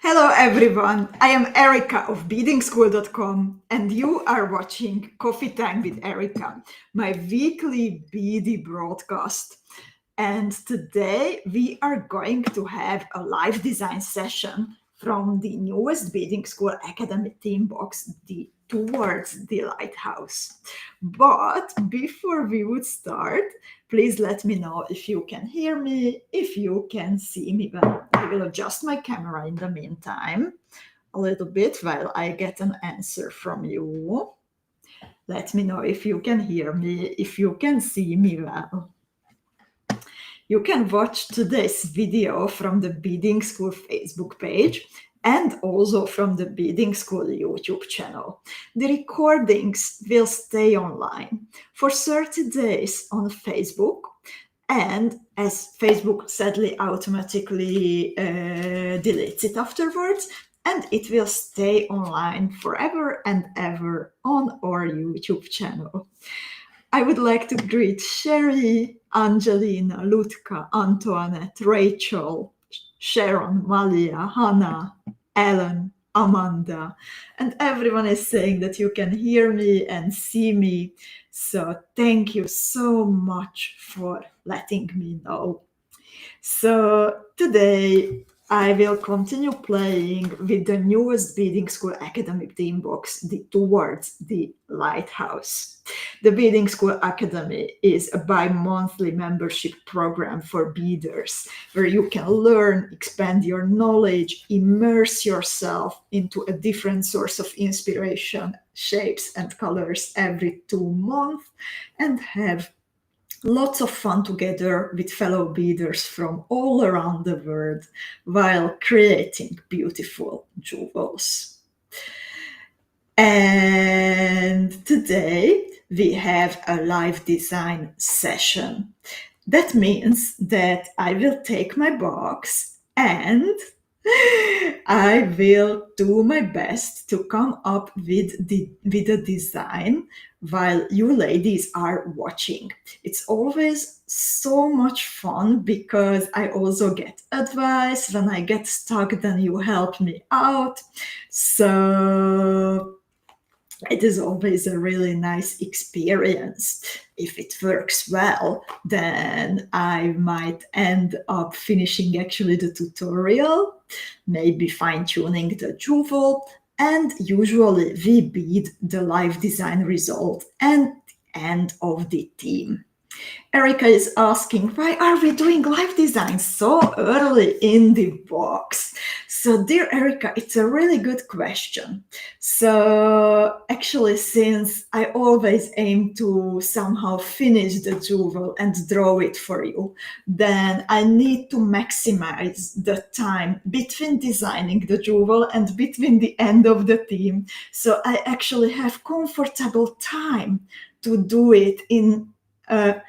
Hello everyone, I am Erika of Beadingschool.com and you are watching Coffee Time with Erika, my weekly BD broadcast. And today we are going to have a live design session from the newest Beading School Academy theme box, the Towards the Lighthouse. But before we would start, please let me know if you can hear me, if you can see me. Well, I will adjust my camera in the meantime a little bit while I get an answer from you. Let me know if you can hear me, if you can see me well. You can watch today's video from the Beading School Facebook page and also from the Beading School YouTube channel. The recordings will stay online for 30 days on Facebook, and as Facebook sadly automatically deletes it afterwards, and it will stay online forever and ever on our YouTube channel. I would like to greet Sherry, Angelina, Lutka, Antoinette, Rachel, Sharon, Malia, Hannah, Ellen, Amanda, and everyone is saying that you can hear me and see me. So thank you so much for letting me know. So today I will continue playing with the newest Beading School Academy theme box, the Towards the Lighthouse. The Beading School Academy is a bi-monthly membership program for beaders where you can learn, expand your knowledge, immerse yourself into a different source of inspiration, shapes and colors every 2 months, and have lots of fun together with fellow beaders from all around the world while creating beautiful jewels. And today we have a live design session. That means that I will take my box and I will do my best to come up with a design while you ladies are watching. It's always so much fun because I also get advice. When I get stuck, then you help me out. So it is always a really nice experience. If it works well, then I might end up finishing actually the tutorial, maybe fine-tuning the jewel, and usually we bead the live design result and end of the theme. Erika is asking, why are we doing live design so early in the box? So, dear Erika, it's a really good question. So, actually, since I always aim to somehow finish the jewel and draw it for you, then I need to maximize the time between designing the jewel and between the end of the theme. So, I actually have comfortable time to do it in a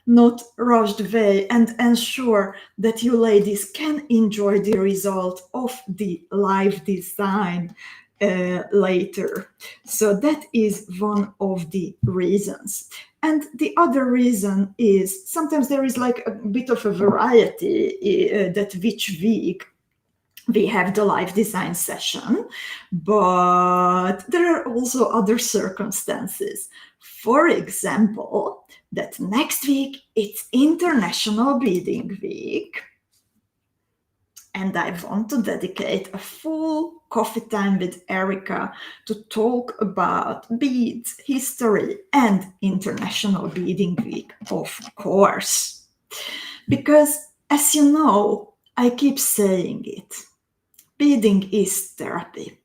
not rushed way and ensure that you ladies can enjoy the result of the live design later. So that is one of the reasons. And the other reason is sometimes there is like a bit of a variety that which week we have the live design session, but there are also other circumstances. For example, that next week it's International Beading Week, and I want to dedicate a full coffee time with Erika to talk about beads, history, and International Beading Week, of course. Because, as you know, I keep saying it, beading is therapy.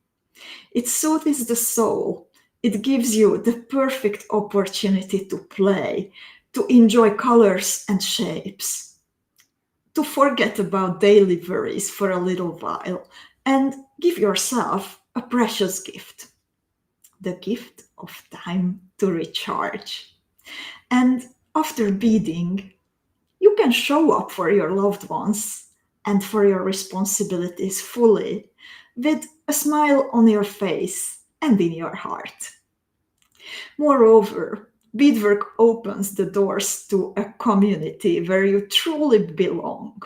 It soothes the soul. It gives you the perfect opportunity to play, to enjoy colors and shapes, to forget about daily worries for a little while, and give yourself a precious gift, the gift of time to recharge. And after beading, you can show up for your loved ones and for your responsibilities fully, with a smile on your face and in your heart. Moreover, beadwork opens the doors to a community where you truly belong,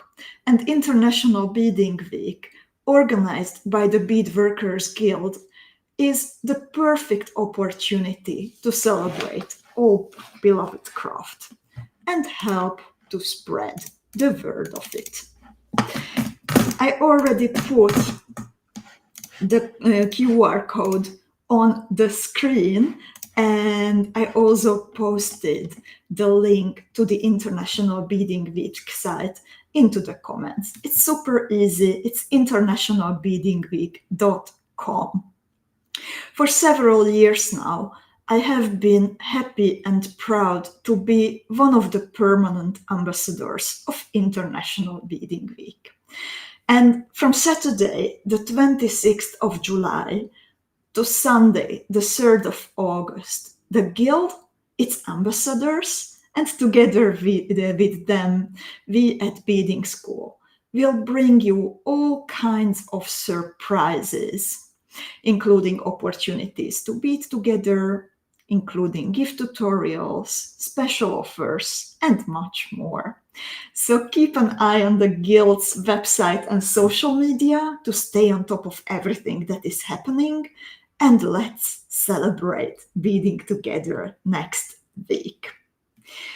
and International Beading Week organized by the Beadworkers Guild, is the perfect opportunity to celebrate all beloved craft and help to spread the word of it. I already put the QR code on the screen, and I also posted the link to the International Beading Week site into the comments. It's super easy. It's internationalbeadingweek.com. For several years now, I have been happy and proud to be one of the permanent ambassadors of International Beading Week. And from Saturday, the 26th of July, to Sunday, the 3rd of August, the Guild, its ambassadors, and together with them, we at Beading School will bring you all kinds of surprises, including opportunities to bead together, including gift tutorials, special offers, and much more. So keep an eye on the Guild's website and social media to stay on top of everything that is happening, and let's celebrate beading together next week.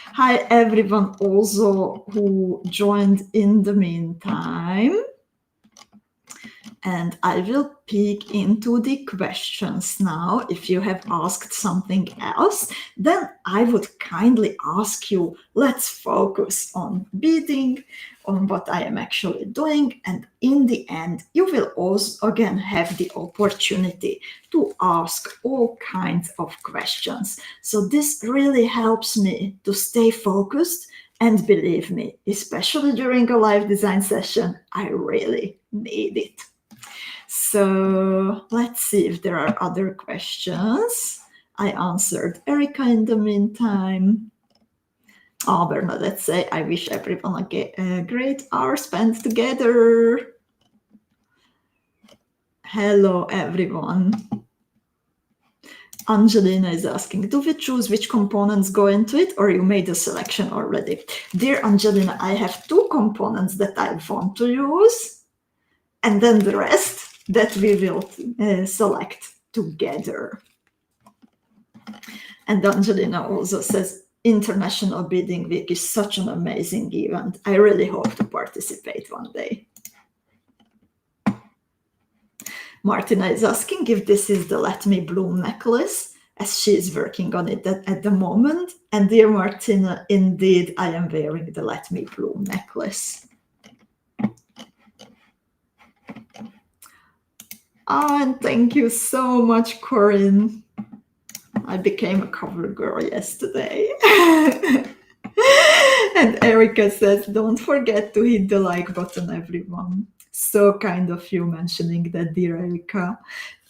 Hi everyone also who joined in the meantime. And I will peek into the questions now. If you have asked something else, then I would kindly ask you, let's focus on beading, on what I am actually doing. And in the end, you will also again have the opportunity to ask all kinds of questions. So this really helps me to stay focused. And believe me, especially during a live design session, I really need it. So let's see if there are other questions. I answered Erika in the meantime. Oh, Bernadette say, I wish everyone a great hour spent together. Hello, everyone. Angelina is asking, do we choose which components go into it, or you made a selection already? Dear Angelina, I have 2 components that I want to use, and then the rest that we will select together. And Angelina also says, International Beading Week is such an amazing event. I really hope to participate one day. Martina is asking if this is the Let Me Bloom necklace, as she is working on it at the moment. And dear Martina, indeed, I am wearing the Let Me Bloom necklace. Oh, and thank you so much, Corinne. I became a cover girl yesterday. And Erika says, don't forget to hit the like button, everyone. So kind of you mentioning that, dear Erika.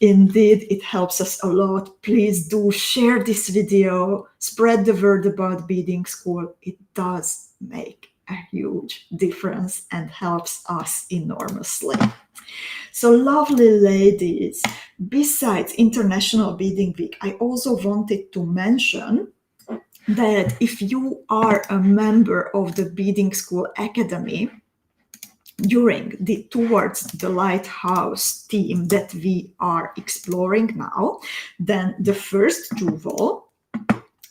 Indeed, it helps us a lot. Please do share this video, spread the word about Beading School. It does make a huge difference and helps us enormously. So lovely ladies, besides International Beading Week, I also wanted to mention that if you are a member of the Beading School Academy during the Towards the Lighthouse theme that we are exploring now, then the first jewel,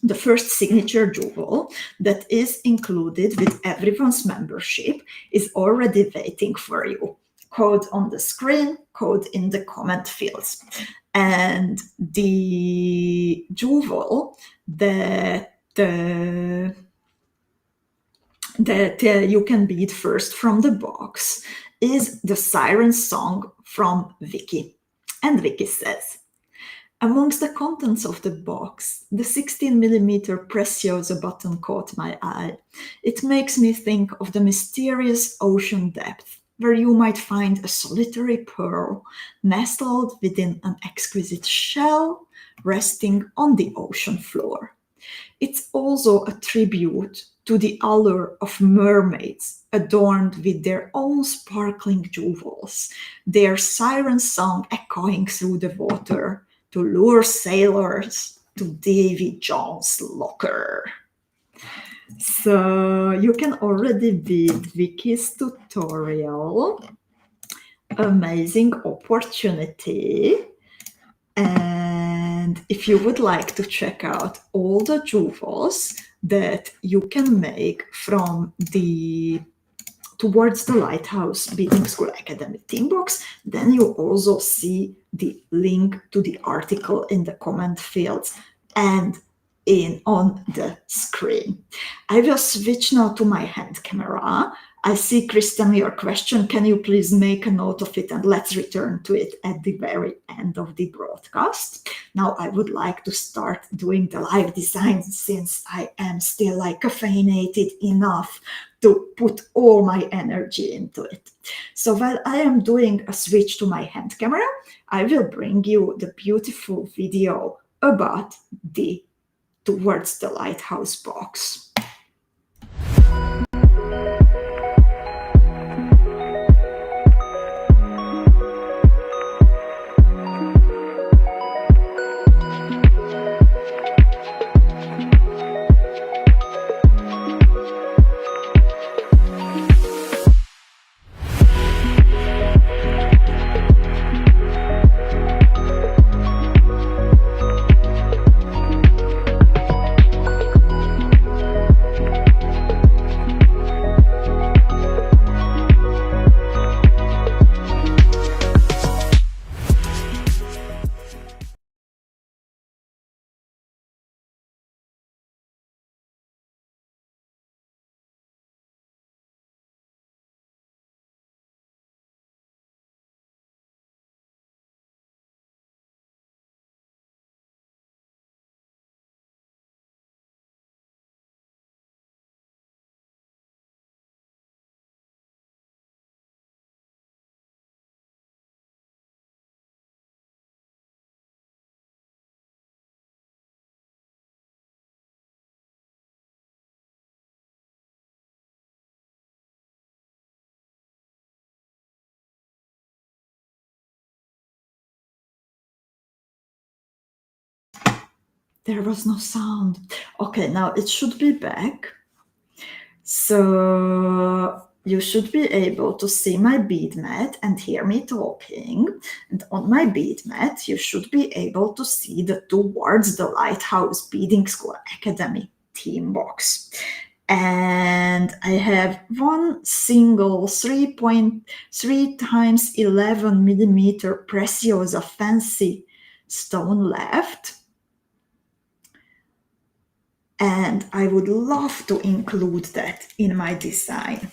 the first signature jewel that is included with everyone's membership is already waiting for you. Code on the screen, code in the comment fields. And the jewel that you can bead first from the box is the Siren Song from Vicky. And Vicky says, amongst the contents of the box, the 16mm Preciosa button caught my eye. It makes me think of the mysterious ocean depth, where you might find a solitary pearl nestled within an exquisite shell resting on the ocean floor. It's also a tribute to the allure of mermaids adorned with their own sparkling jewels, their siren song echoing through the water to lure sailors to Davy Jones' locker. So you can already bead Vicky's tutorial. amazing opportunity. And if you would like to check out all the jewels that you can make from the Towards the Lighthouse Beading School Academy team box, then you also see the link to the article in the comment fields and on the screen. I will switch now to my hand camera. I see, Kristen, your question. Can you please make a note of it, and let's return to it at the very end of the broadcast. Now I would like to start doing the live design, since I am still like caffeinated enough to put all my energy into it. So while I am doing a switch to my hand camera, I will bring you the beautiful video about the Towards the Lighthouse box. There was no sound. Okay, now it should be back. So you should be able to see my bead mat and hear me talking. And on my bead mat, you should be able to see the Towards the Lighthouse Beading School Academy team box. And I have one single 3.3 times 11 millimeter Preciosa fancy stone left. And I would love to include that in my design.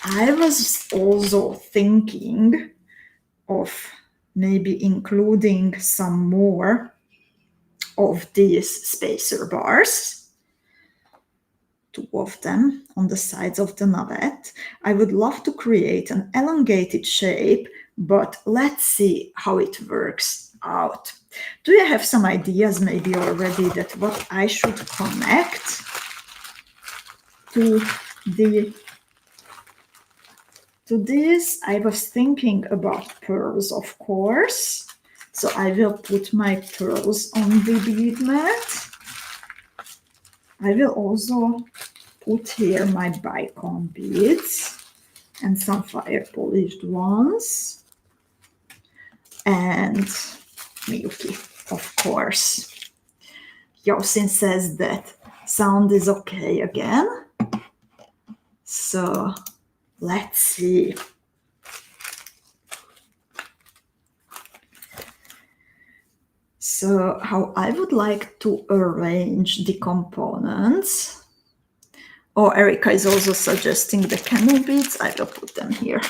I was also thinking of maybe including some more of these spacer bars, 2 of them on the sides of the navette. I would love to create an elongated shape, but let's see how it works out. Do you have some ideas maybe already that what I should connect to this? I was thinking about pearls, of course. So I will put my pearls on the bead mat. I will also put here my bicon beads and some fire polished ones. And Miyuki, of course. Yosin says that sound is okay again. So let's see. So how I would like to arrange the components. Oh, Erika is also suggesting the candle beads. I will put them here.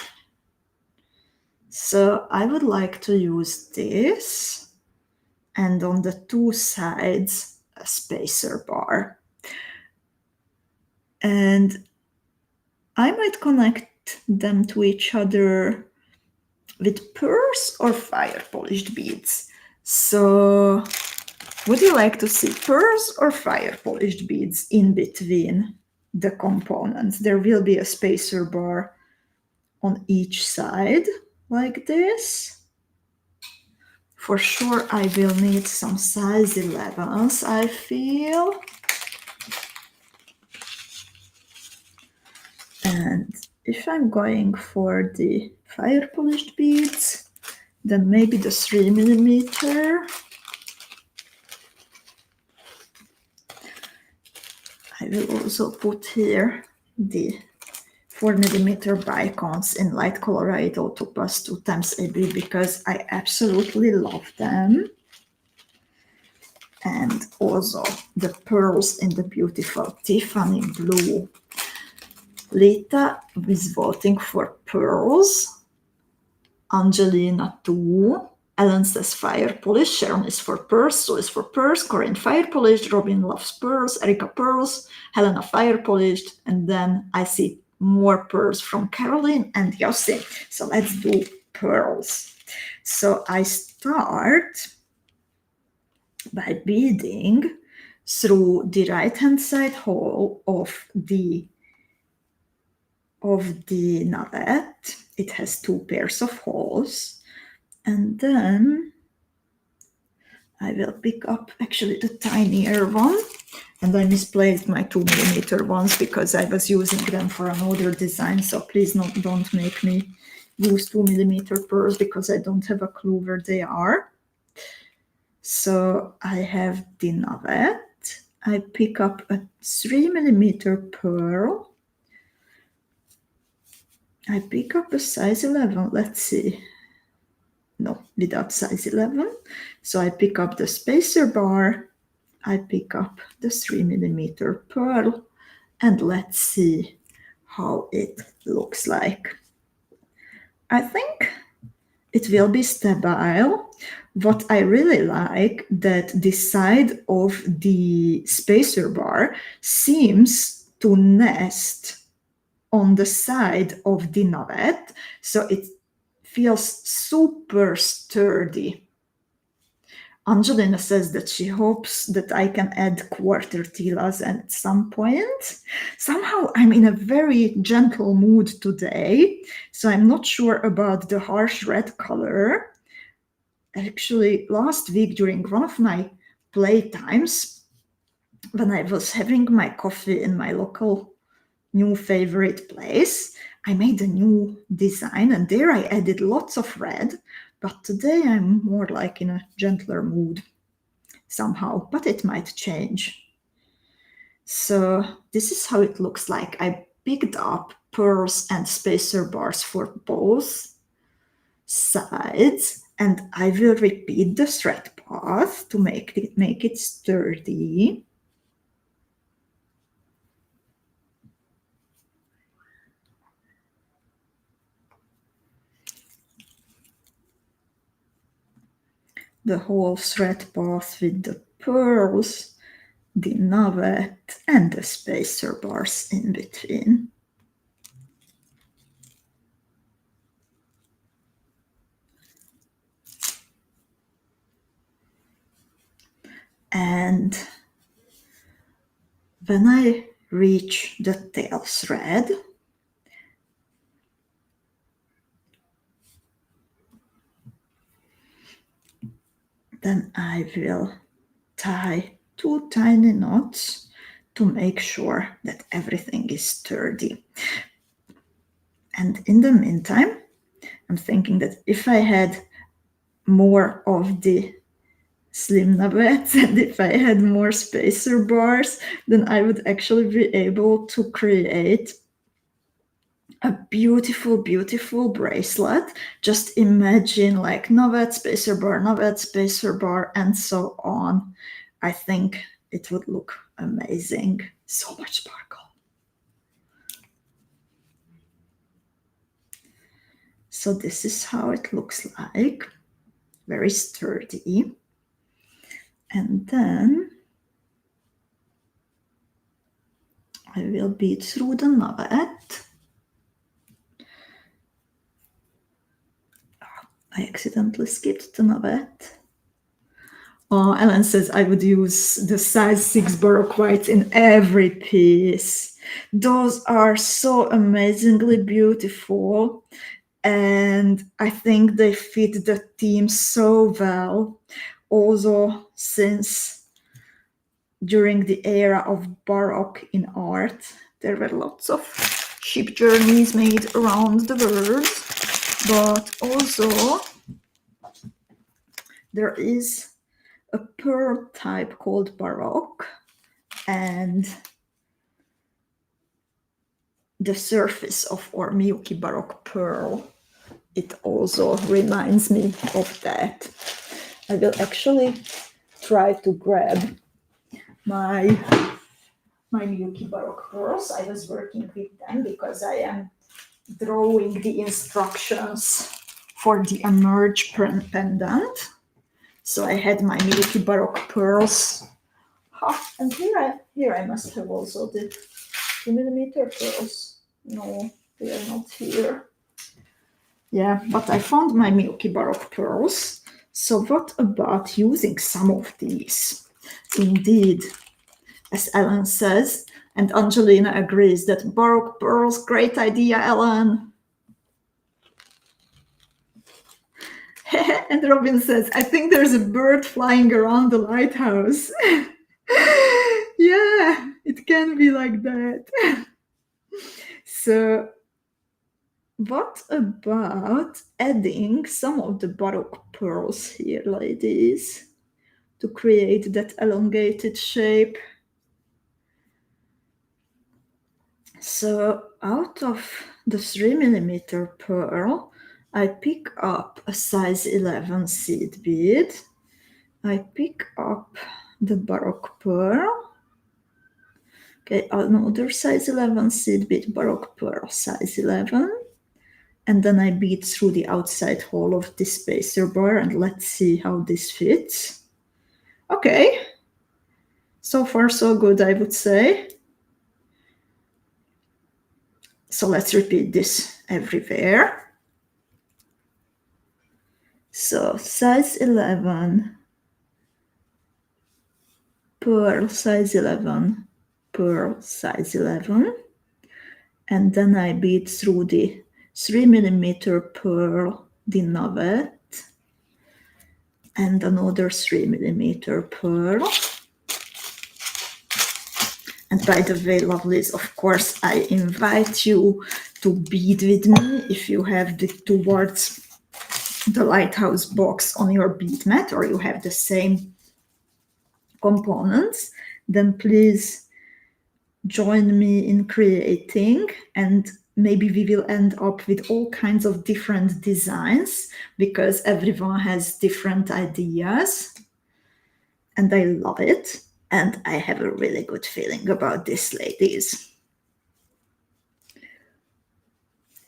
So I would like to use this, and on the 2 sides, a spacer bar. And I might connect them to each other with pearls or fire polished beads. So would you like to see pearls or fire polished beads in between the components? There will be a spacer bar on each side like this. For sure, I will need some size 11s, I feel. And if I'm going for the fire polished beads, then maybe the 3mm. I will also put here the 4mm bicons in light Colorado 2+2 times AB because I absolutely love them. And also the pearls in the beautiful Tiffany blue. Lita is voting for pearls. Angelina 2. Ellen says fire polish. Sharon is for pearls. Sue is for pearls. Corinne fire polished. Robin loves pearls. Erika pearls. Helena fire polished. And then I see more pearls from Caroline and Yossi. So let's do pearls. So I start by beading through the right hand side hole of the navette. It has 2 pairs of holes, and then I will pick up actually the tinier one, and I misplaced my 2mm ones because I was using them for another design, so please don't make me use 2mm pearls because I don't have a clue where they are. So I have the navette. I pick up a 3mm pearl. I pick up a size 11. Let's see. No, without size 11. So I pick up the spacer bar. I pick up the 3mm pearl. And let's see how it looks like. I think it will be stable. What I really like that the side of the spacer bar seems to nest on the side of the navette, so it feels super sturdy. Angelina says that she hopes that I can add quarter tilas at some point. Somehow I'm in a very gentle mood today, so I'm not sure about the harsh red color. Actually, last week during one of my playtimes, when I was having my coffee in my local new favorite place, I made a new design and there I added lots of red, but today I'm more like in a gentler mood somehow, but it might change. So this is how it looks like. I picked up pearls and spacer bars for both sides, and I will repeat the thread path to make it sturdy. The whole thread path with the pearls, the navette, and the spacer bars in between. And when I reach the tail thread, then I will tie 2 tiny knots to make sure that everything is sturdy. And in the meantime, I'm thinking that if I had more of the slim navettes and if I had more spacer bars, then I would actually be able to create a beautiful, beautiful bracelet. Just imagine like navette, spacer bar, and so on. I think it would look amazing. So much sparkle. So this is how it looks like. Very sturdy. And then I will bead through the navette. I accidentally skipped the navette. Ellen says I would use the size 6 baroque whites in every piece. Those are so amazingly beautiful, and I think they fit the theme so well. Also, since during the era of Baroque in art, there were lots of ship journeys made around the world, but also there is a pearl type called Baroque, and the surface of our Miyuki Baroque pearl, it also reminds me of that. I will actually try to grab my Miyuki Baroque pearls. I was working with them because I am drawing the instructions for the Emerge pendant. So I had my Miyuki Baroque pearls. And here I must have also the 2mm pearls. No, they are not here. Yeah, but I found my Miyuki Baroque pearls. So what about using some of these? Indeed, as Ellen says, and Angelina agrees that Baroque pearls, great idea, Ellen. And Robin says, I think there's a bird flying around the lighthouse. Yeah, it can be like that. So what about adding some of the Baroque pearls here, ladies, to create that elongated shape? So out of the 3mm pearl, I pick up a size 11 seed bead. I pick up the Baroque pearl. Okay, another size 11 seed bead, Baroque pearl, size 11. And then I bead through the outside hole of this spacer bar, and let's see how this fits. Okay, so far so good, I would say. So let's repeat this everywhere. So size 11, pearl, size 11, pearl, size 11. And then I bead through the 3mm pearl, the navette, and another 3mm pearl. And by the way, lovelies, of course, I invite you to bead with me if you have the towards the lighthouse box on your bead mat, or you have the same components, then please join me in creating, and maybe we will end up with all kinds of different designs because everyone has different ideas, and I love it. And I have a really good feeling about this, ladies.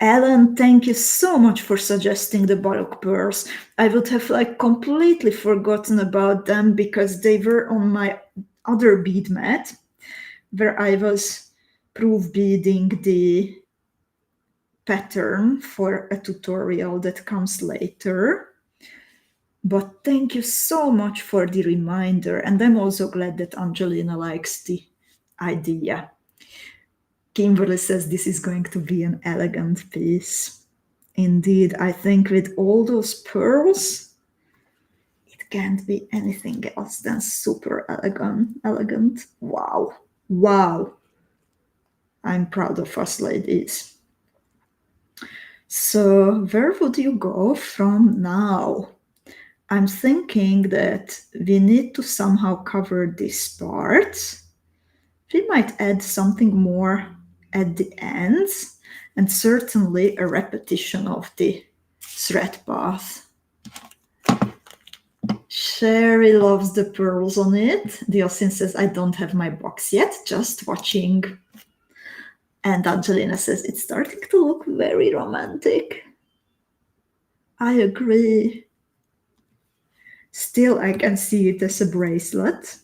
Ellen, thank you so much for suggesting the Baroque pearls. I would have completely forgotten about them because they were on my other bead mat where I was proof beading the pattern for a tutorial that comes later. But thank you so much for the reminder. And I'm also glad that Angelina likes the idea. Kimberly says this is going to be an elegant piece. Indeed, I think with all those pearls, it can't be anything else than super elegant. Wow. Wow. I'm proud of us, ladies. So where would you go from now? I'm thinking that we need to somehow cover this part. We might add something more at the ends, and certainly a repetition of the thread path. Sherry loves the pearls on it. Diosin says, I don't have my box yet, just watching. And Angelina says, it's starting to look very romantic. I agree. Still, I can see it as a bracelet.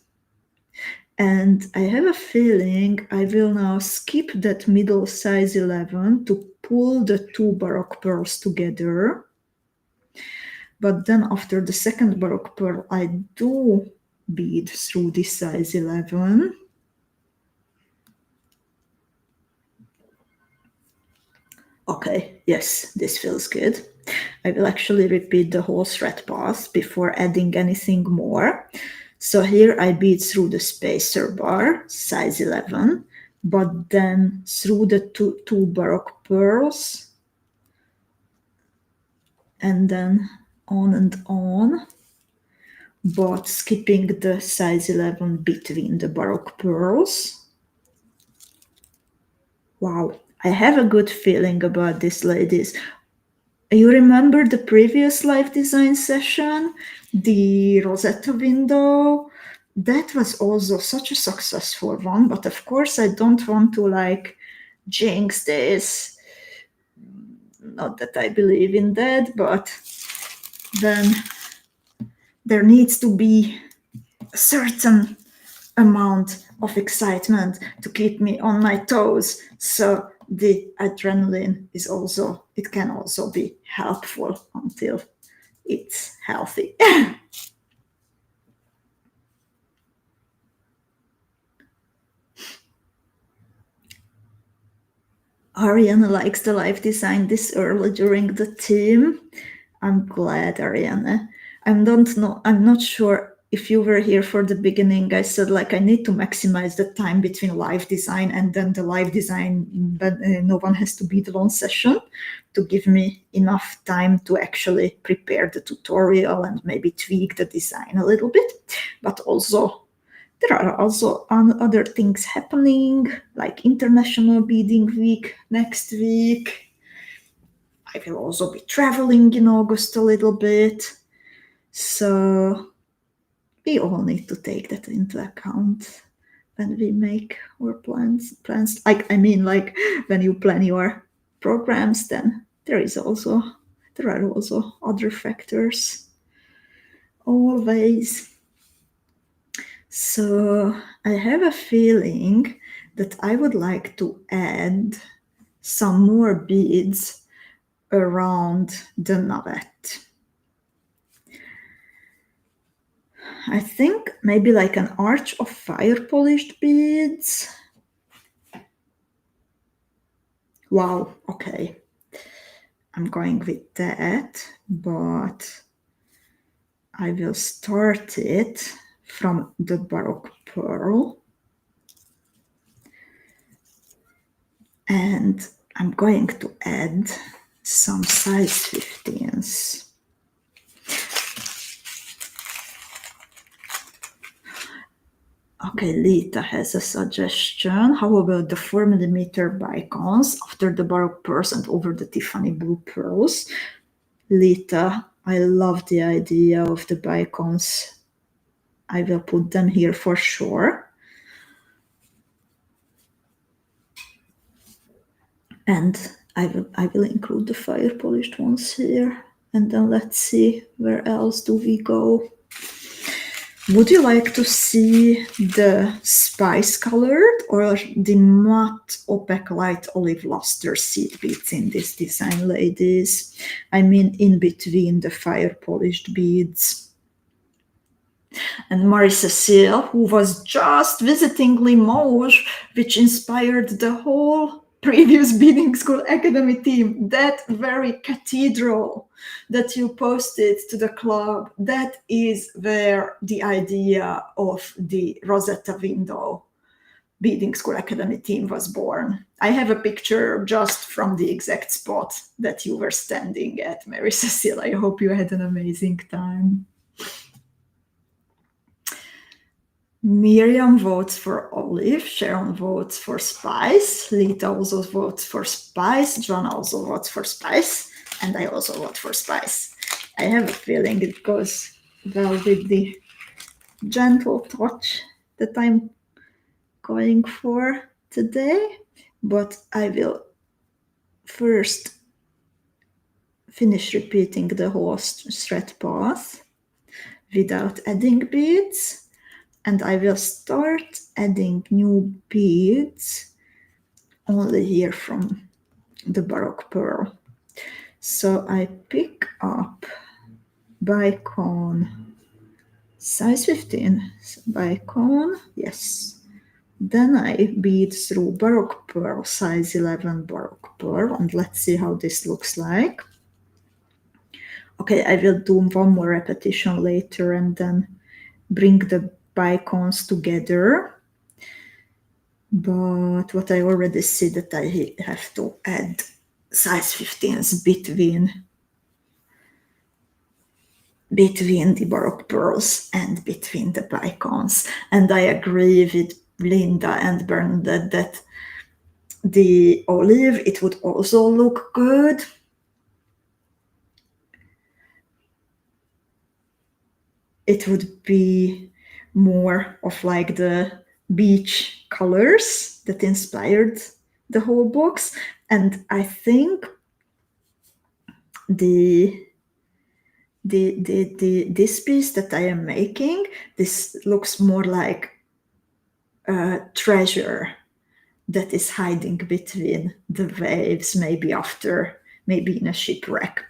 And I have a feeling I will now skip that middle size 11 to pull the two Baroque pearls together. But then after the second Baroque pearl, I do bead through the size 11. Okay, yes, this feels good. I will actually repeat the whole thread path before adding anything more. So here I bead through the spacer bar, size 11, but then through the two Baroque pearls, and then on and on, but skipping the size 11 between the Baroque pearls. Wow, I have a good feeling about this, ladies. You remember the previous life design session, the Rosetta window? That was also such a successful one, but of course I don't want to like jinx this. Not that I believe in that, but then there needs to be a certain amount of excitement to keep me on my toes. So the adrenaline is also, it can also be helpful until it's healthy. Ariana likes the life design this early during the team. I'm glad, Ariana. I'm not sure if you were here for the beginning. I said like I need to maximize the time between live design and then the live design, but no one has to be the long session to give me enough time to actually prepare the tutorial and maybe tweak the design a little bit. But also there are also other things happening, like International Beading Week next week. I will also be traveling in August a little bit. So we all need to take that into account when we make our plans. Like, I mean, like when you plan your programs, then there are also other factors always. So I have a feeling that I would like to add some more beads around the navette. I think maybe like an arch of fire polished beads. Wow, okay. I'm going with that, but I will start it from the Baroque pearl. And I'm going to add some size 15s. Okay, Lita has a suggestion. How about the 4mm bicons after the Baroque pearls and over the Tiffany blue pearls? Lita, I love the idea of the bicons. I will put them here for sure. And I will include the fire polished ones here. And then let's see, where else do we go? Would you like to see the spice colored or the matte opaque light olive luster seed beads in this design, ladies? I mean, in between the fire polished beads. And Marie-Cécile, who was just visiting Limoges, which inspired the whole previous Beading School Academy team, that very cathedral that you posted to the club, that is where the idea of the Rosetta window Beading School Academy team was born. I have a picture just from the exact spot that you were standing at, Marie-Cécile. I hope you had an amazing time. Miriam votes for olive, Sharon votes for spice, Lita also votes for spice, John also votes for spice, and I also vote for spice. I have a feeling it goes well with the gentle touch that I'm going for today, but I will first finish repeating the whole thread path without adding beads. And I will start adding new beads only here from the Baroque pearl. So I pick up bicone size 15, bicone, yes. Then I bead through Baroque pearl, size 11 Baroque pearl, and let's see how this looks like. Okay, I will do one more repetition later and then bring the bicones together. But what I already see that I have to add size 15s between the Baroque pearls and between the bicons. And I agree with Linda and Bernadette that the olive, it would also look good. It would be more of like the beach colors that inspired the whole box. And I think this piece that I am making, this looks more like a treasure that is hiding between the waves, maybe in a shipwreck.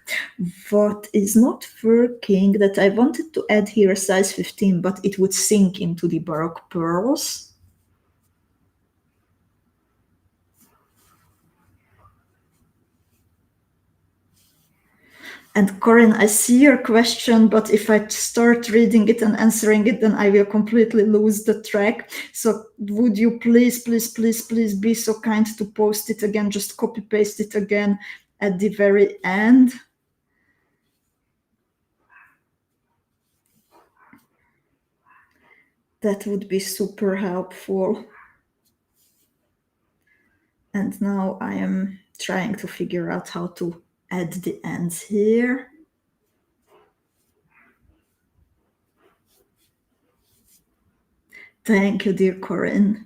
What is not working, that I wanted to add here a size 15, but it would sink into the Baroque pearls. And Corinne, I see your question, but if I start reading it and answering it, then I will completely lose the track. So would you please be so kind to post it again, just copy paste it again at the very end? That would be super helpful. And now I am trying to figure out how to add the ends here. Thank you, dear Corinne.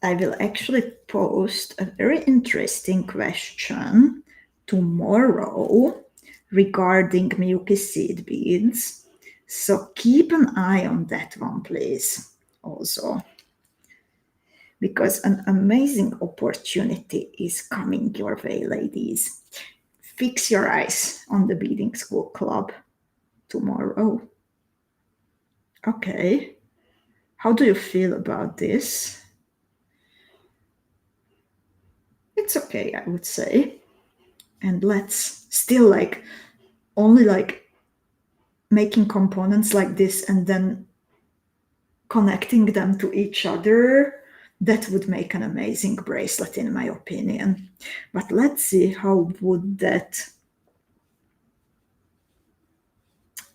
I will actually post a very interesting question tomorrow regarding Miyuki seed beads. So keep an eye on that one, please, also. Because an amazing opportunity is coming your way, ladies. Fix your eyes on the Beading School Club tomorrow. Okay. How do you feel about this? It's okay, I would say. And let's still only making components like this and then connecting them to each other. That would make an amazing bracelet, in my opinion. But let's see how would that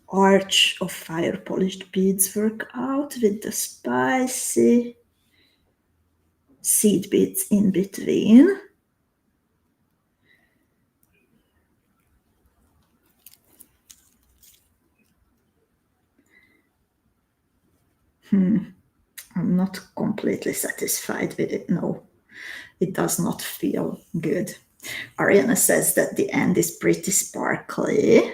arch of fire polished beads work out with the spicy seed beads in between. I'm not completely satisfied with it. No, it does not feel good. Ariana says that the end is pretty sparkly.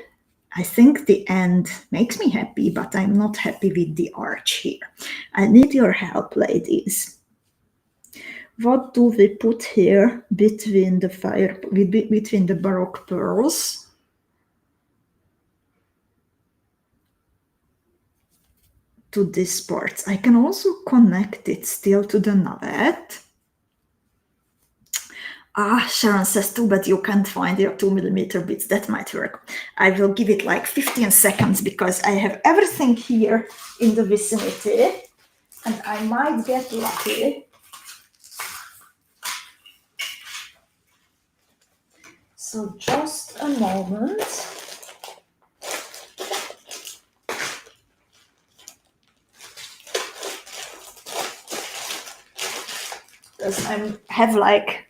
I think the end makes me happy, but I'm not happy with the arch here. I need your help, ladies. What do we put here between the Baroque pearls? To these parts. I can also connect it still to the navette. Sharon says, too bad you can't find your 2mm beads. That might work. I will give it like 15 seconds because I have everything here in the vicinity and I might get lucky. So just a moment. Because I have like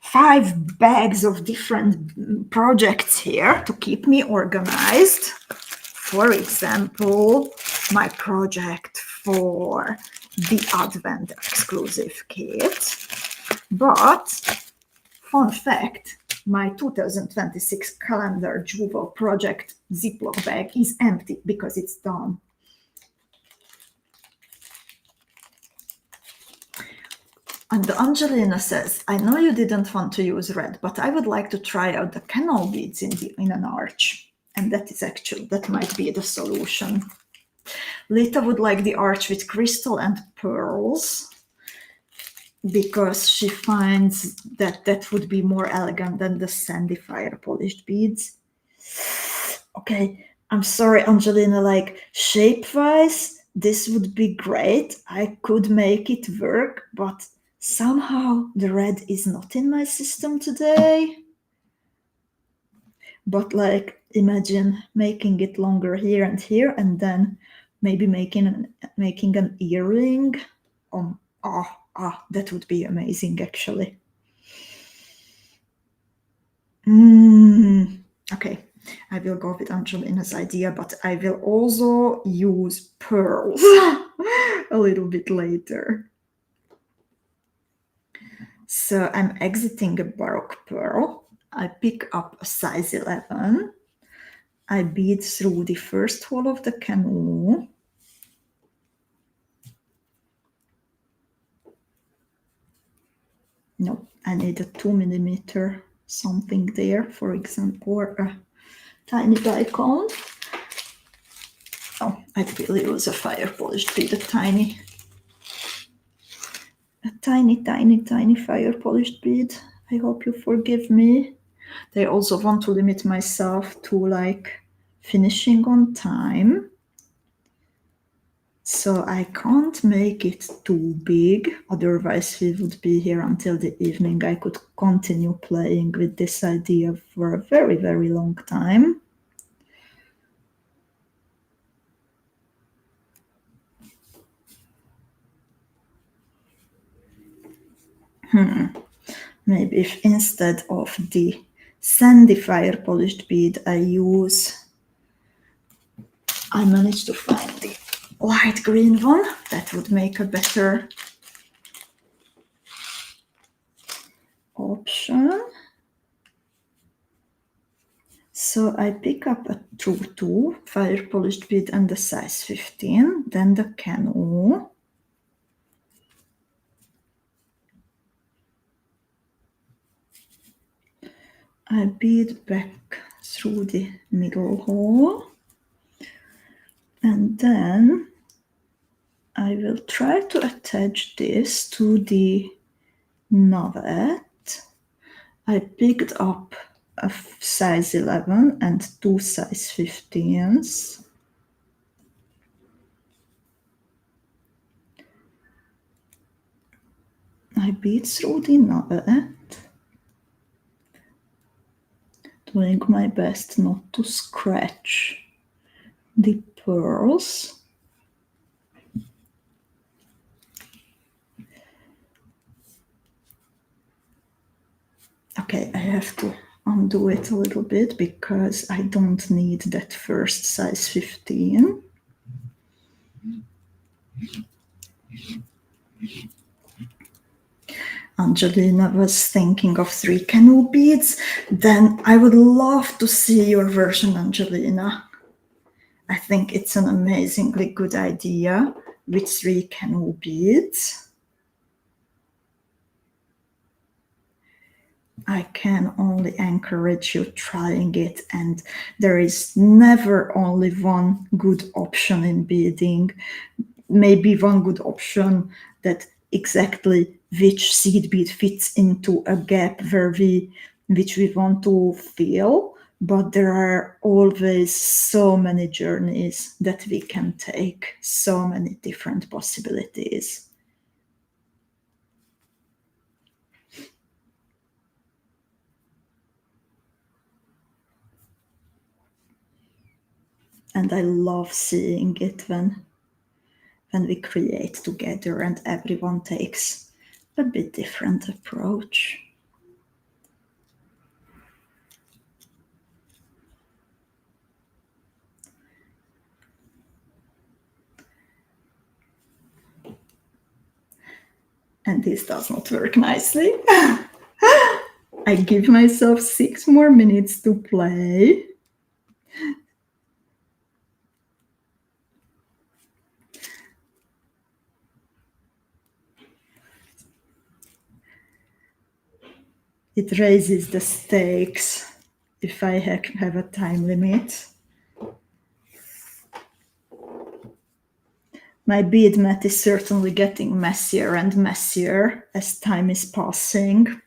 5 bags of different projects here to keep me organized. For example, my project for the Advent exclusive kit. But, fun fact, my 2026 calendar Jewel project Ziploc bag is empty because it's done. And Angelina says, I know you didn't want to use red, but I would like to try out the canal beads in an arch. And that might be the solution. Lita would like the arch with crystal and pearls because she finds that would be more elegant than the sandy fire polished beads. Okay, I'm sorry, Angelina, like shape-wise, this would be great. I could make it work, but somehow the red is not in my system today. But like, imagine making it longer here and then maybe making an earring. That would be amazing, actually. Okay, I will go with Angelina's idea, but I will also use pearls a little bit later. So I'm exiting a Baroque pearl. I pick up a size 11. I bead through the first hole of the canoe. No, I need a 2mm something there, for example, or a tiny daikon. Oh, I will use a fire polished bead, a tiny, tiny fire polished bead. I hope you forgive me. I also want to limit myself to like finishing on time. So I can't make it too big, otherwise we would be here until the evening. I could continue playing with this idea for a very, very long time. Maybe if instead of the sandy fire polished bead I managed to find the light green one, that would make a better option. So I pick up a true 2 fire polished bead and the size 15, then the canoe. I bead back through the middle hole, and then I will try to attach this to the navet. I picked up a size 11 and 2 size 15s. I bead through the navet, doing my best not to scratch the pearls. Okay, I have to undo it a little bit because I don't need that first size 15. Angelina was thinking of 3 canoe beads. Then I would love to see your version, Angelina. I think it's an amazingly good idea with 3 canoe beads. I can only encourage you trying it, and there is never only one good option in beading. Maybe one good option that exactly which seed bead fits into a gap which we want to fill, but there are always so many journeys that we can take, so many different possibilities. And I love seeing it when we create together and everyone takes a bit different approach. And this does not work nicely. I give myself 6 more minutes to play. It raises the stakes if I have a time limit. My bead mat is certainly getting messier and messier as time is passing.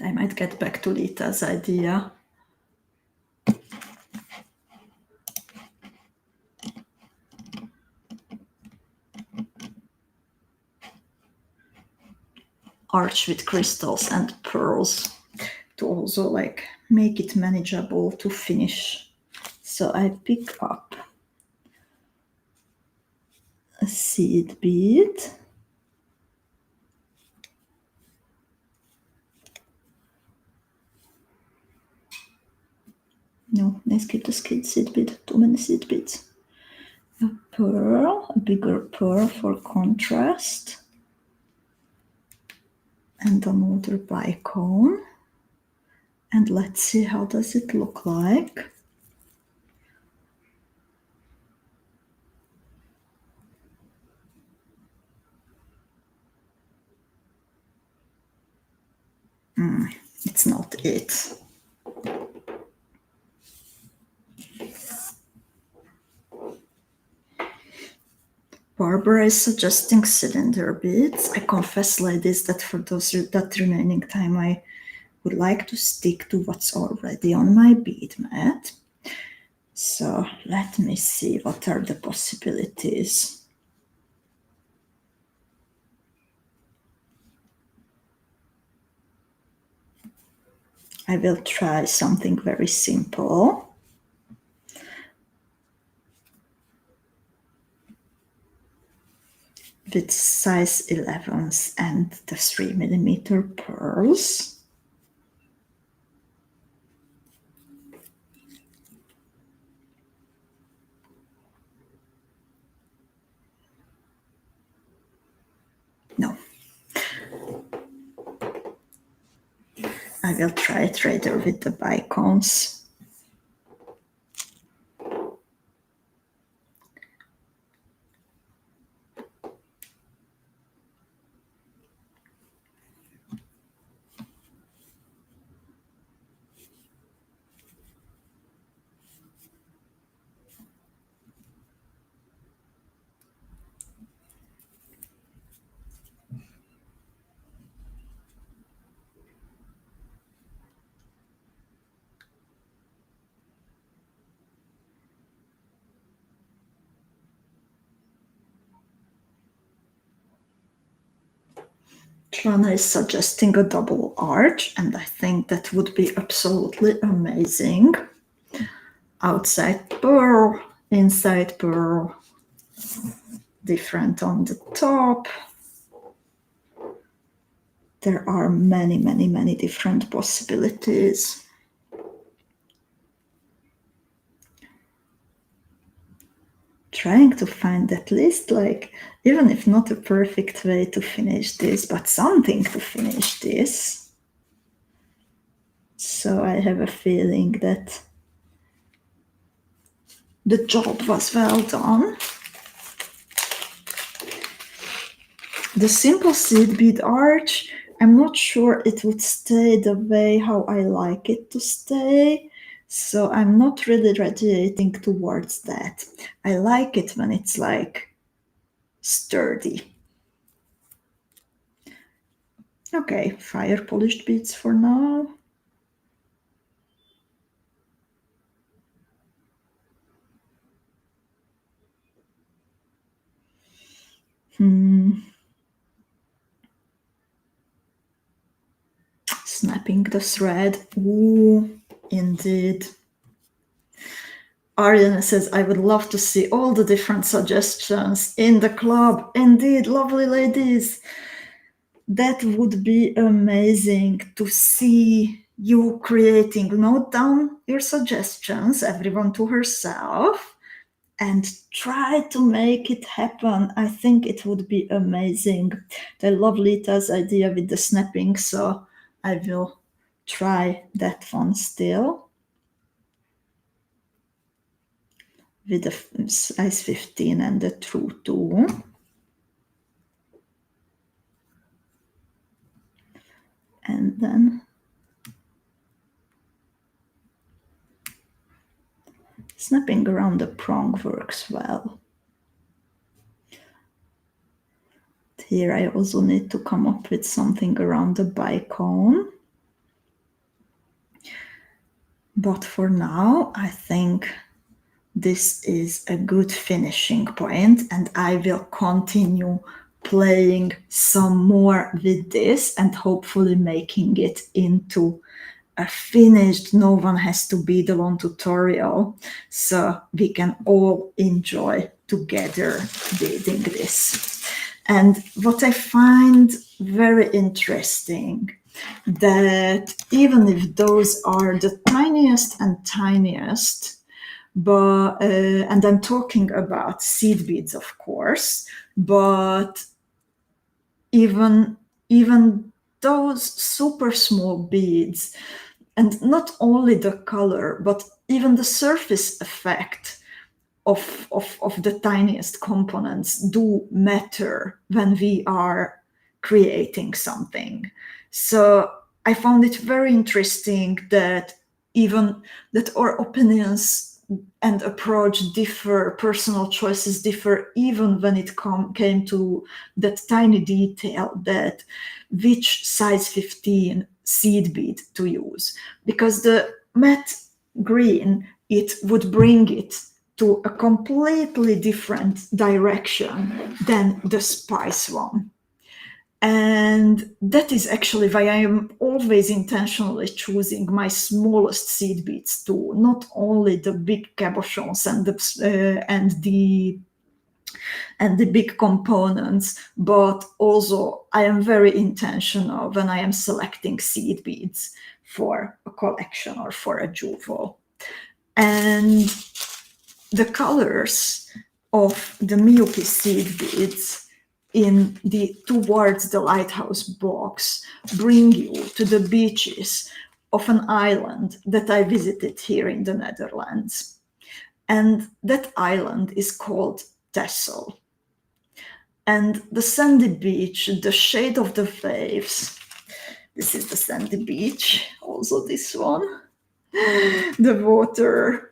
I might get back to Lita's idea arch with crystals and pearls to also like make it manageable to finish. So I pick up a seed bead. No, let's keep the seed bead. Too many seed beads. A pearl, a bigger pearl for contrast. And another bicone. And let's see how does it look like. It's not it. Barbara is suggesting cylinder beads. I confess, ladies, that for that remaining time I would like to stick to what's already on my bead mat. So let me see what are the possibilities. I will try something very simple. With size 11s and the 3mm pearls. No. I will try it rather with the bicones. Trana is suggesting a double arch, and I think that would be absolutely amazing. Outside pearl, inside pearl, different on the top. There are many, many, many different possibilities. Trying to find at least, like, even if not a perfect way to finish this, but something to finish this. So I have a feeling that the job was well done. The simple seed bead arch, I'm not sure it would stay the way how I like it to stay. So I'm not really radiating towards that. I like it when it's like sturdy. Okay, fire polished beads for now. Snapping the thread. Ooh, indeed. Ariana says, I would love to see all the different suggestions in the club. Indeed, lovely ladies. That would be amazing to see you creating. Note down your suggestions, everyone to herself, and try to make it happen. I think it would be amazing. I love Lita's idea with the snapping, so I will try that one still. With the size 15 and the true 2. And then snapping around the prong works well. Here I also need to come up with something around the bicone. But for now, I think this is a good finishing point, and I will continue playing some more with this and hopefully making it into a finished, no one has to be the one tutorial, so we can all enjoy together beading this. And what I find very interesting, that even if those are the tiniest and tiniest, but and I'm talking about seed beads, of course, but even those super small beads, and not only the color, but even the surface effect of the tiniest components do matter when we are creating something. So I found it very interesting that even that our opinions and approach differ, personal choices differ, even when it came to that tiny detail, that which size 15 seed bead to use. Because the matte green, it would bring it to a completely different direction than the spice one. And that is actually why I am always intentionally choosing my smallest seed beads too, not only the big cabochons and the big components, but also I am very intentional when I am selecting seed beads for a collection or for a jewel. And the colors of the Miyuki seed beads in the towards the lighthouse box bring you to the beaches of an island that I visited here in the Netherlands. And that island is called Texel. And the sandy beach, the shade of the waves, this is the sandy beach, also this one, the water,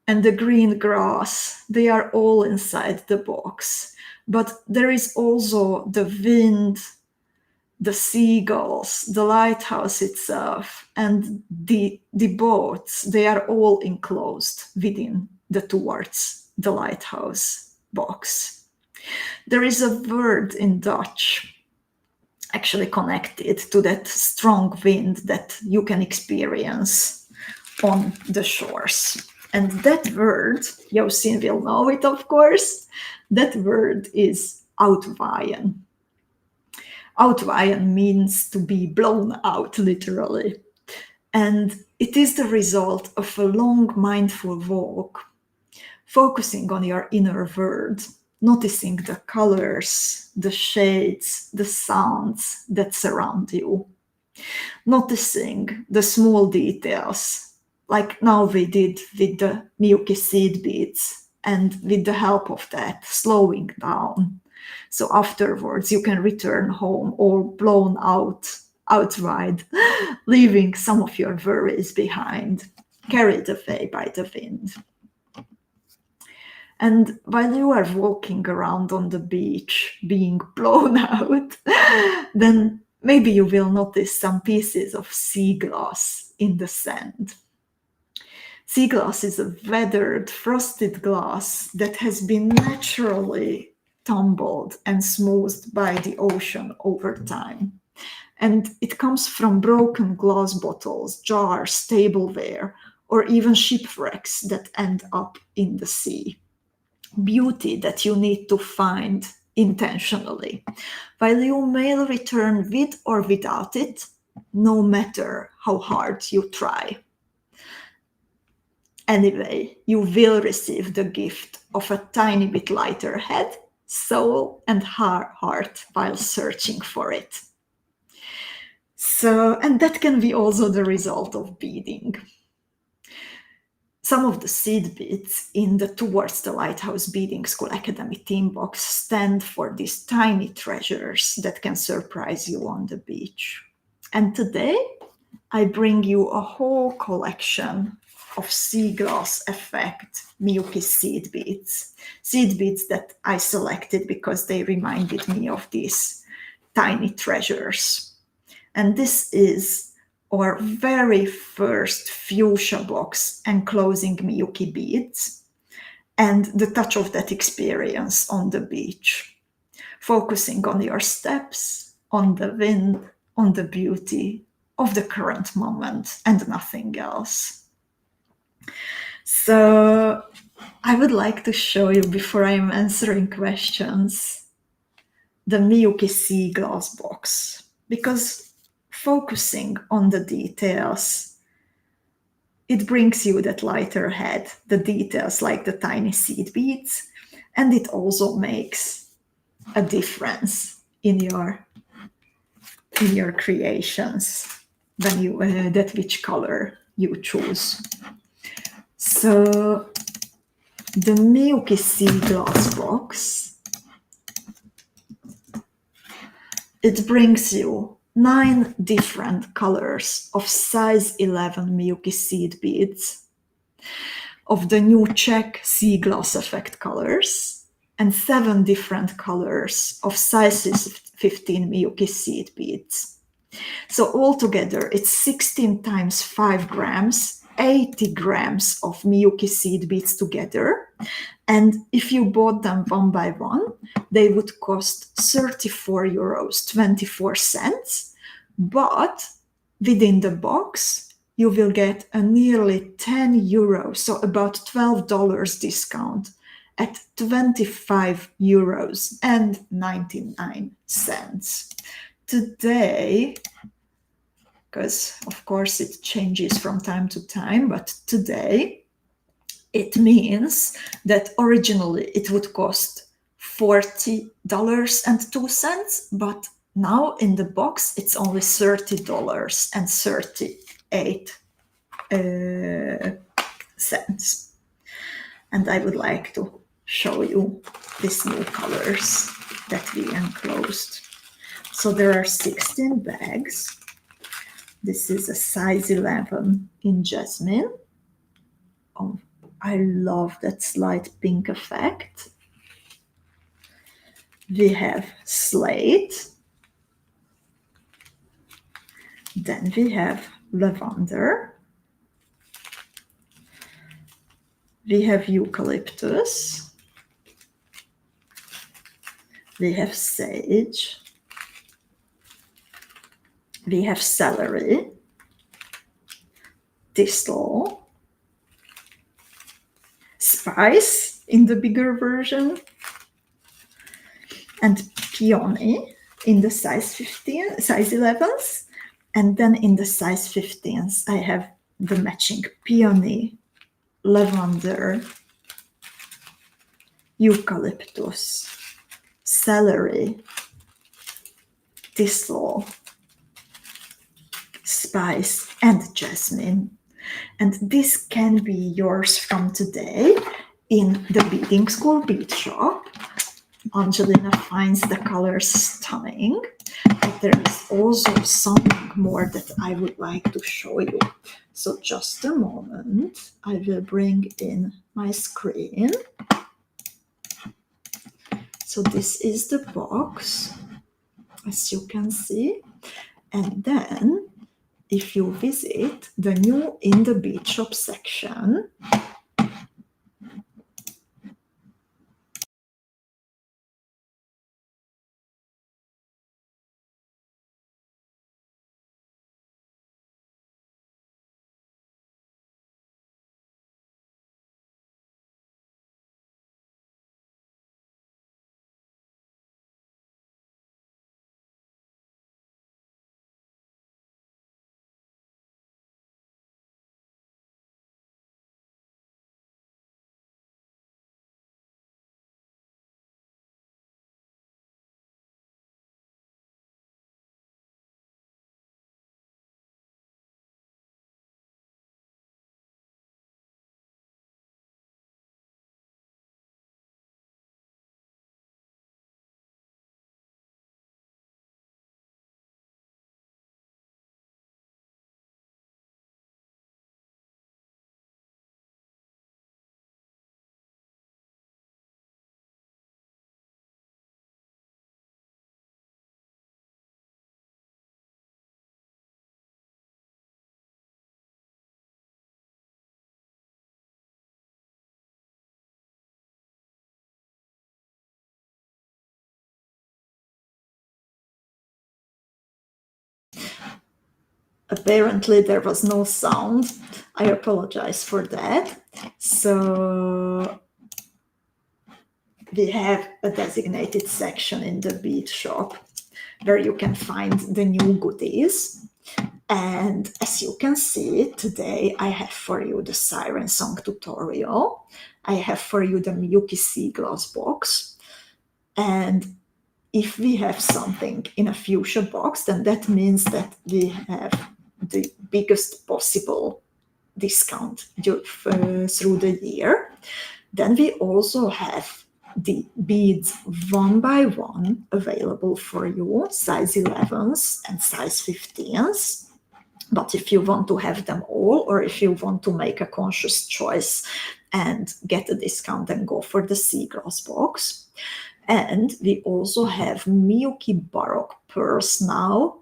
and the green grass, they are all inside the box. But there is also the wind, the seagulls, the lighthouse itself, and the boats. They are all enclosed within the towards the lighthouse box. There is a word in Dutch actually connected to that strong wind that you can experience on the shores. And that word, Josin will know it, of course, that word is uitwaaien. Uitwaaien means to be blown out, literally. And it is the result of a long mindful walk, focusing on your inner world, noticing the colors, the shades, the sounds that surround you, noticing the small details, like now we did with the Miyuki seed beads, and with the help of that, slowing down. So afterwards you can return home all blown outside, leaving some of your worries behind, carried away by the wind. And while you are walking around on the beach, being blown out, then maybe you will notice some pieces of sea glass in the sand. Sea glass is a weathered, frosted glass that has been naturally tumbled and smoothed by the ocean over time. And it comes from broken glass bottles, jars, tableware, or even shipwrecks that end up in the sea. Beauty that you need to find intentionally, while you may return with or without it, no matter how hard you try. Anyway, you will receive the gift of a tiny bit lighter head, soul, and heart while searching for it. So, and that can be also the result of beading. Some of the seed beads in the Towards the Lighthouse Beading School Academy team box stand for these tiny treasures that can surprise you on the beach. And today, I bring you a whole collection of sea glass effect Miyuki seed beads. Seed beads that I selected because they reminded me of these tiny treasures. And this is our very first fuchsia box enclosing Miyuki beads, and the touch of that experience on the beach. focusing on your steps, on the wind, on the beauty of the current moment and nothing else. So I would like to show you, before I'm answering questions, the Miyuki sea glass box, because focusing on the details, it brings you that lighter head, the details like the tiny seed beads, and it also makes a difference in your creations when you that which color you choose. So the Miyuki sea glass box, it brings you 9 different colors of size 11 Miyuki seed beads, of the new Czech sea glass effect colors, and 7 different colors of sizes 15 Miyuki seed beads. So altogether, it's 16 times 5 grams, 80 grams of Miyuki seed beads together. And if you bought them one by one, they would cost 34 euros 24 cents. But within the box, you will get a nearly 10 euros, so about $12 discount at 25 euros and 99 cents. Today, because of course it changes from time to time, but today it means that originally it would cost $40.02, but now in the box it's only $30.38. And I would like to show you these new colors that we enclosed. So there are 16 bags. This is a size 11 in jasmine. Oh, I love that slight pink effect. We have slate. Then we have lavender. We have eucalyptus. We have sage. We have celery, thistle, spice in the bigger version, and peony in the size 15, size 11s. And then in the size 15s, I have the matching peony, lavender, eucalyptus, celery, thistle, spice, and jasmine. And this can be yours from today in the Beading School bead shop. Angelina finds the colors stunning, but there is also something more that I would like to show you. So just a moment, I will bring in my screen. So this is the box, as you can see. And then if you visit the new In the Bead Shop section, apparently there was no sound. I apologize for that. So we have a designated section in the bead shop where you can find the new goodies. And as you can see, today I have for you the Siren Song tutorial. I have for you the Miyuki sea glass box. And if we have something in a fuchsia box, then that means that we have the biggest possible discount through the year. Then we also have the beads one by one available for you, size 11s and size 15s. But if you want to have them all, or if you want to make a conscious choice and get a discount, then go for the seagrass box. And we also have Miyuki Baroque pearls now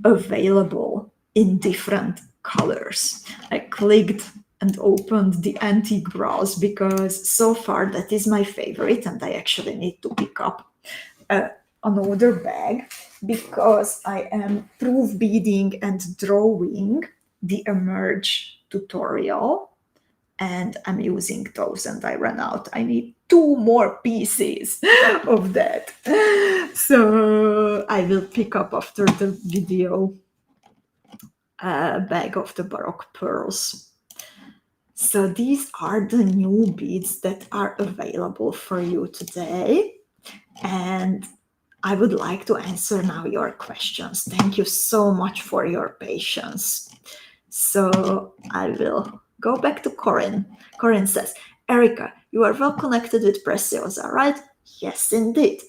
available in different colors. I clicked and opened the antique brass because so far that is my favorite, and I actually need to pick up another bag because I am proof beading and drawing the Emerge tutorial, and I'm using those and I ran out. I need 2 more pieces of that. So I will pick up after the video a bag of the Baroque pearls. So these are the new beads that are available for you today. And I would like to answer now your questions. Thank you so much for your patience. So I will go back to Corinne. Corinne says, Erika, you are well connected with Preciosa, right? Yes, indeed.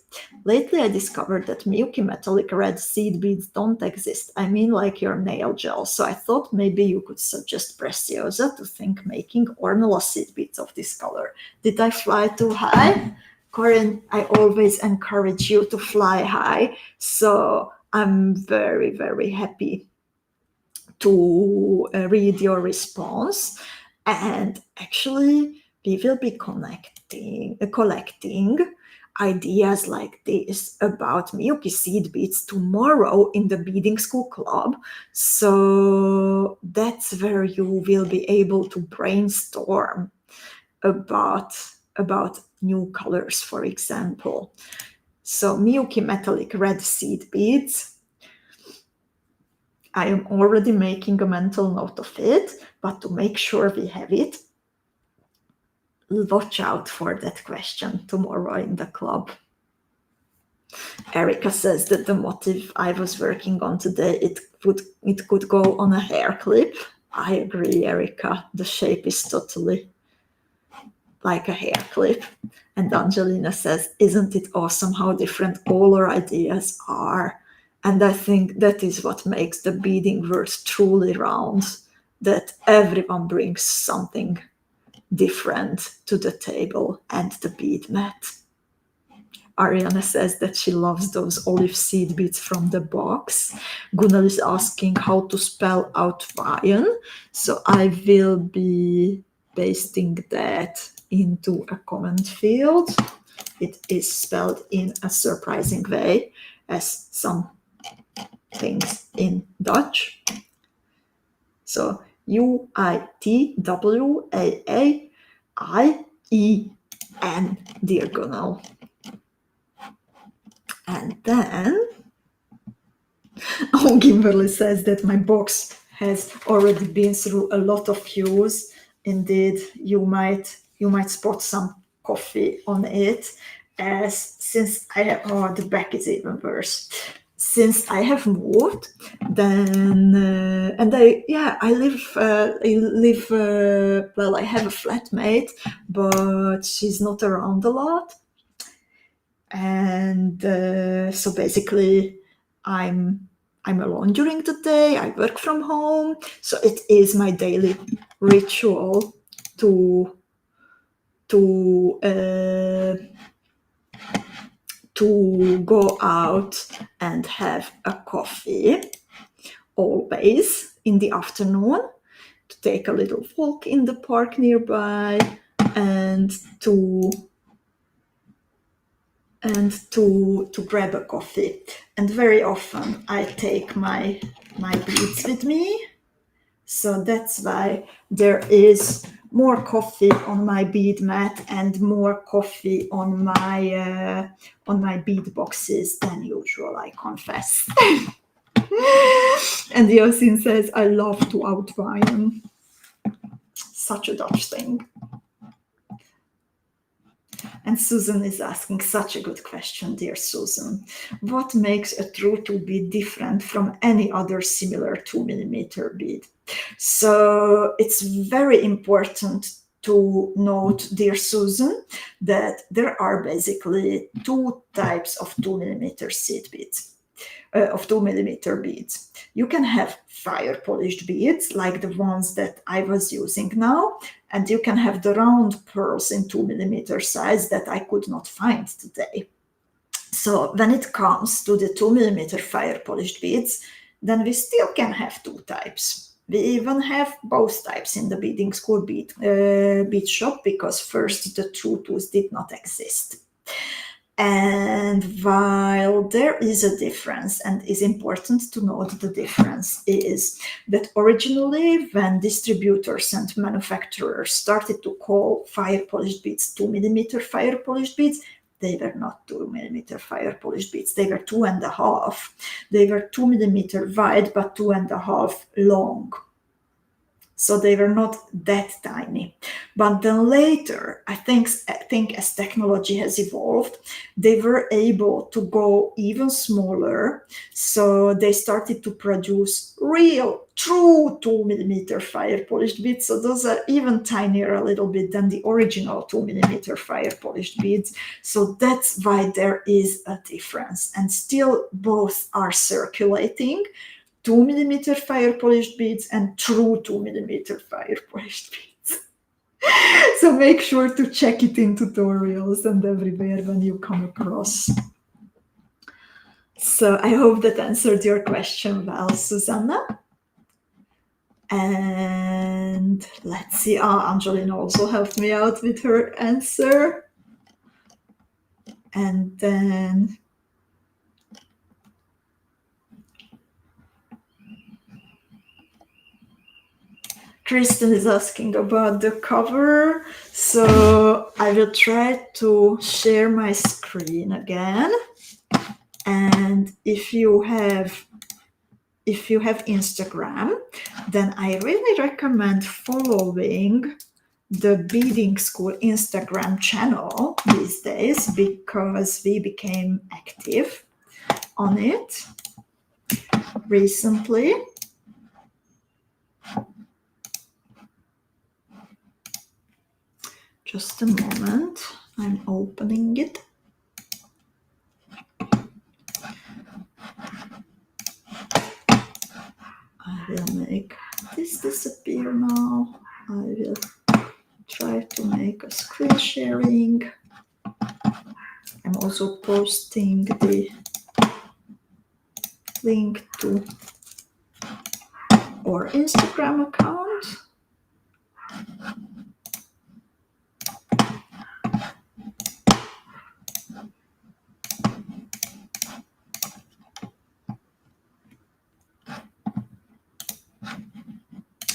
Lately, I discovered that Miyuki metallic red seed beads don't exist. I mean, like your nail gel. So I thought maybe you could suggest Preciosa to think making ornella seed beads of this color. Did I fly too high? Corinne, I always encourage you to fly high. So I'm very, very happy to read your response. And actually, we will be collecting ideas like this about Miyuki seed beads tomorrow in the Beading School Club. So that's where you will be able to brainstorm about new colors, for example. So Miyuki metallic red seed beads. I am already making a mental note of it, but to make sure we have it, watch out for that question tomorrow in the club. Erika says that the motif I was working on today, it could go on a hair clip. I agree, Erika. The shape is totally like a hair clip. And Angelina says, isn't it awesome how different all our ideas are? And I think that is what makes the beading world truly round, that everyone brings something different to the table and the bead mat. Ariana says that she loves those olive seed beads from the box. Gunnar is asking how to spell out Ryan. So I will be pasting that into a comment field. It is spelled in a surprising way, as some things in Dutch. So UITWAAIEN, diagonal. And then, Kimberly says that my box has already been through a lot of use. Indeed, you might spot some coffee on it, as since I have, the back is even worse. Since I have moved, then and I live well, I have a flatmate, but she's not around a lot, and so basically I'm alone during the day. I work from home, so it is my daily ritual to go out and have a coffee, always in the afternoon, to take a little walk in the park nearby, and to and to grab a coffee. And very often I take my beads with me. So that's why there is more coffee on my bead mat and more coffee on my bead boxes than usual, I confess. And Yosin says, I love to outwine. Such a Dutch thing. And Susan is asking such a good question, dear Susan. What makes a true 2 bead different from any other similar 2mm bead? So it's very important to note, dear Susan, that there are basically 2 types of 2mm seed beads, of 2mm beads. You can have fire polished beads like the ones that I was using now, and you can have the round pearls in 2mm size that I could not find today. So when it comes to the 2mm fire polished beads, then we still can have 2 types. We even have both types in the Beading School bead shop, because first the true 2s did not exist. And while there is a difference, and is important to note the difference, is that originally when distributors and manufacturers started to call fire polished beads 2mm fire polished beads, they were not 2mm fire polished beads, they were 2.5. They were 2mm wide but 2.5 long. So they were not that tiny. But then later, I think as technology has evolved, they were able to go even smaller. So they started to produce real, true 2mm fire polished beads. So those are even tinier a little bit than the original 2mm fire polished beads. So that's why there is a difference. And still both are circulating. 2mm fire polished beads and true 2mm fire polished beads. So make sure to check it in tutorials and everywhere when you come across. So I hope that answered your question well, Susanna. And let's see, Angelina also helped me out with her answer. And then Kristen is asking about the cover. So I will try to share my screen again. And if you have Instagram, then I really recommend following the Beading School Instagram channel these days, because we became active on it recently. Just a moment, I'm opening it. I will make this disappear now. I will try to make a screen sharing. I'm also posting the link to our Instagram account.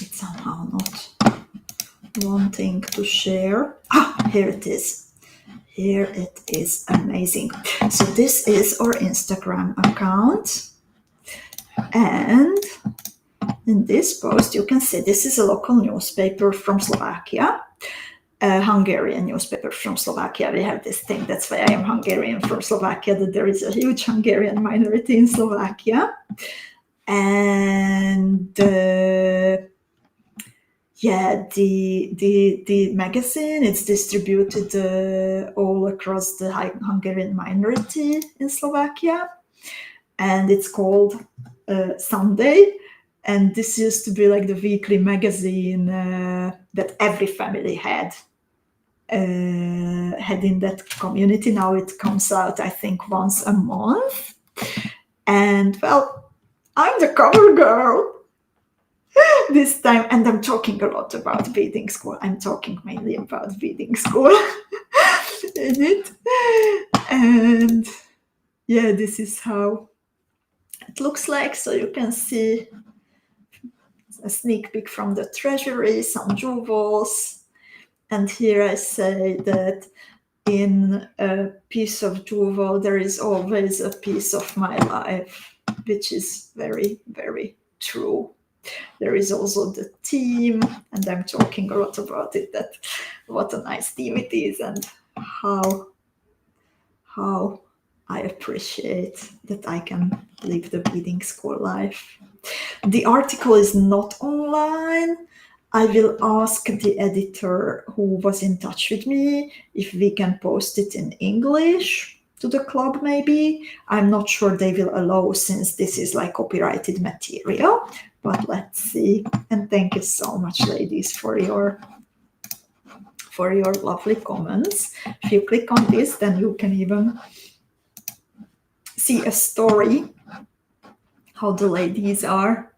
It's somehow not wanting to share. Here it is. Here it is. Amazing. So this is our Instagram account. And in this post, you can see this is a local newspaper from Slovakia, a Hungarian newspaper from Slovakia. We have this thing, that's why I am Hungarian from Slovakia, that there is a huge Hungarian minority in Slovakia. And yeah, the magazine, it's distributed all across the Hungarian minority in Slovakia. And it's called Sunday. And this used to be like the weekly magazine that every family had in that community. Now it comes out, I think, once a month. And well, I'm the cover girl this time, and I'm talking a lot about Beading School. I'm talking mainly about Beading School. in it. And yeah, this is how it looks like. So you can see a sneak peek from the treasury, some jewels. And here I say that in a piece of jewel, there is always a piece of my life, which is very, very true. There is also the team, and I'm talking a lot about it, that what a nice team it is, and how I appreciate that I can live the beading school life. The article is not online. I will ask the editor who was in touch with me if we can post it in English to the club maybe. I'm not sure they will allow, since this is like copyrighted material, but let's see. And thank you so much, ladies, for your lovely comments. If you click on this, then you can even see a story how the ladies are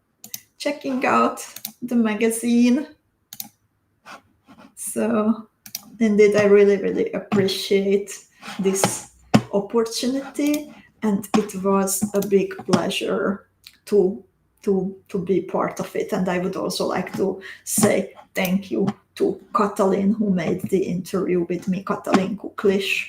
checking out the magazine. So indeed, I really, really appreciate this opportunity, and it was a big pleasure to be part of it. And I would also like to say thank you to Katalin, who made the interview with me, Katalin Kuklish.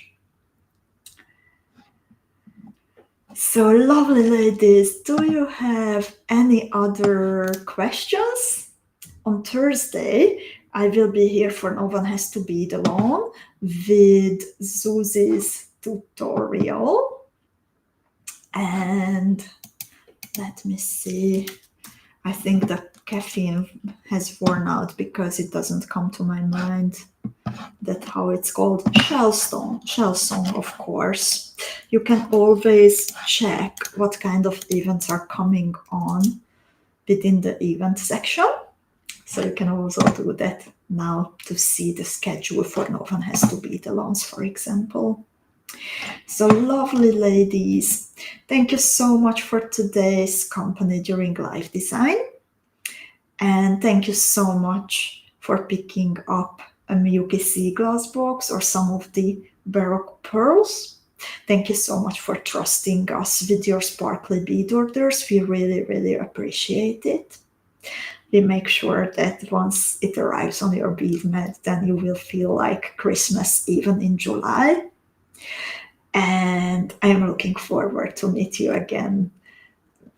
So lovely, ladies, do you have any other questions? On Thursday, I will be here for No One Has to Bead Alone with Zuzi's tutorial. And let me see. I think the caffeine has worn out because it doesn't come to my mind that how it's called. Shellstone, of course. You can always check what kind of events are coming on within the event section. So you can also do that now to see the schedule for No One Has to Bead Alone, for example. So lovely, ladies. Thank you so much for today's company during live design. And thank you so much for picking up a Miyuki sea glass box or some of the Baroque pearls. Thank you so much for trusting us with your sparkly bead orders. We really, really appreciate it. We make sure that once it arrives on your bead mat, then you will feel like Christmas even in July. And I'm looking forward to meet you again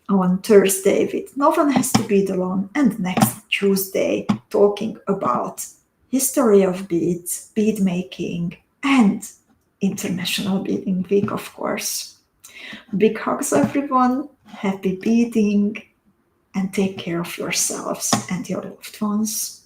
on Thursday with No One Has to Bead Alone, and next Tuesday talking about history of beads, bead making, and International Beading Week, of course. Big hugs, everyone. Happy beading, and take care of yourselves and your loved ones.